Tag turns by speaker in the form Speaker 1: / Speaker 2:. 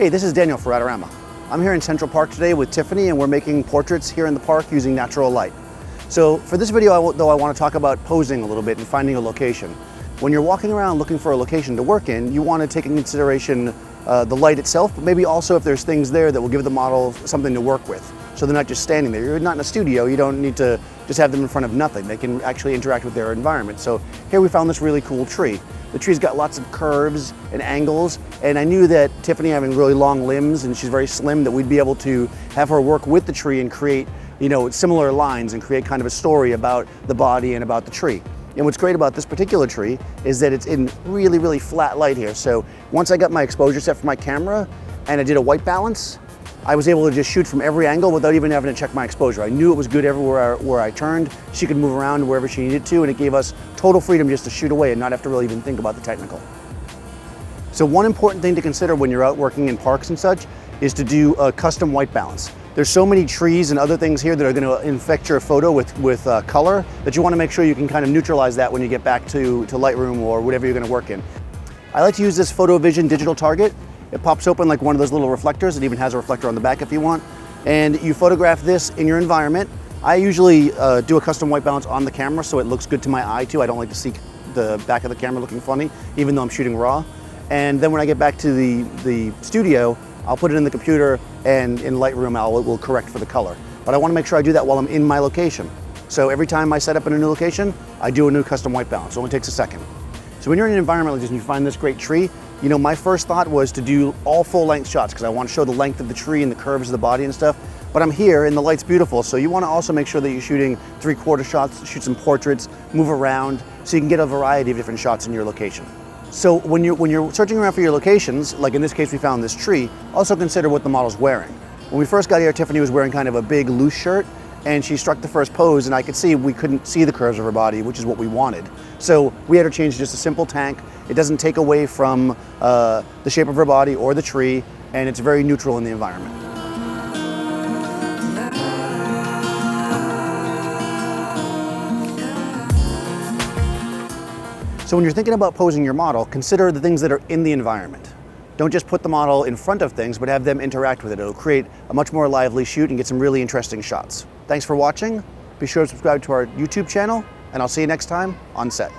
Speaker 1: Hey, this is Daniel for Adorama. I'm here in Central Park today with Tiffany, and we're making portraits here in the park using natural light. So for this video, I want to talk about posing a little bit and finding a location. When you're walking around looking for a location to work in, you want to take in consideration the light itself, but maybe also if there's things there that will give the model something to work with. So they're not just standing there. You're not in a studio. You don't need to just have them in front of nothing. They can actually interact with their environment. So here we found this really cool tree. The tree's got lots of curves and angles, and I knew that Tiffany, having really long limbs and she's very slim, that we'd be able to have her work with the tree and create, similar lines and create kind of a story about the body and about the tree. And what's great about this particular tree is that it's in really, really flat light here. So once I got my exposure set for my camera and I did a white balance, I was able to just shoot from every angle without even having to check my exposure. I knew it was good everywhere where I turned. She could move around wherever she needed to, and it gave us total freedom just to shoot away and not have to really even think about the technical. So one important thing to consider when you're out working in parks and such is to do a custom white balance. There's so many trees and other things here that are going to infect your photo with color that you want to make sure you can kind of neutralize that when you get back to Lightroom or whatever you're going to work in. I like to use this PhotoVision digital target. It pops open like one of those little reflectors. It even has a reflector on the back if you want. And you photograph this in your environment. I usually do a custom white balance on the camera so it looks good to my eye too. I don't like to see the back of the camera looking funny, even though I'm shooting raw. And then when I get back to the studio, I'll put it in the computer, and in Lightroom it will correct for the color. But I want to make sure I do that while I'm in my location. So every time I set up in a new location, I do a new custom white balance. It only takes a second. So when you're in an environment like this and you find this great tree, my first thought was to do all full-length shots because I want to show the length of the tree and the curves of the body and stuff. But I'm here and the light's beautiful, so you want to also make sure that you're shooting three-quarter shots, shoot some portraits, move around, so you can get a variety of different shots in your location. So when you're searching around for your locations, like in this case we found this tree, also consider what the model's wearing. When we first got here, Tiffany was wearing kind of a big loose shirt, and she struck the first pose, and I could see we couldn't see the curves of her body, which is what we wanted. So we had her change to just a simple tank. It doesn't take away from the shape of her body or the tree, and it's very neutral in the environment. So when you're thinking about posing your model, consider the things that are in the environment. Don't just put the model in front of things, but have them interact with it. It'll create a much more lively shoot and get some really interesting shots. Thanks for watching. Be sure to subscribe to our YouTube channel, and I'll see you next time on set.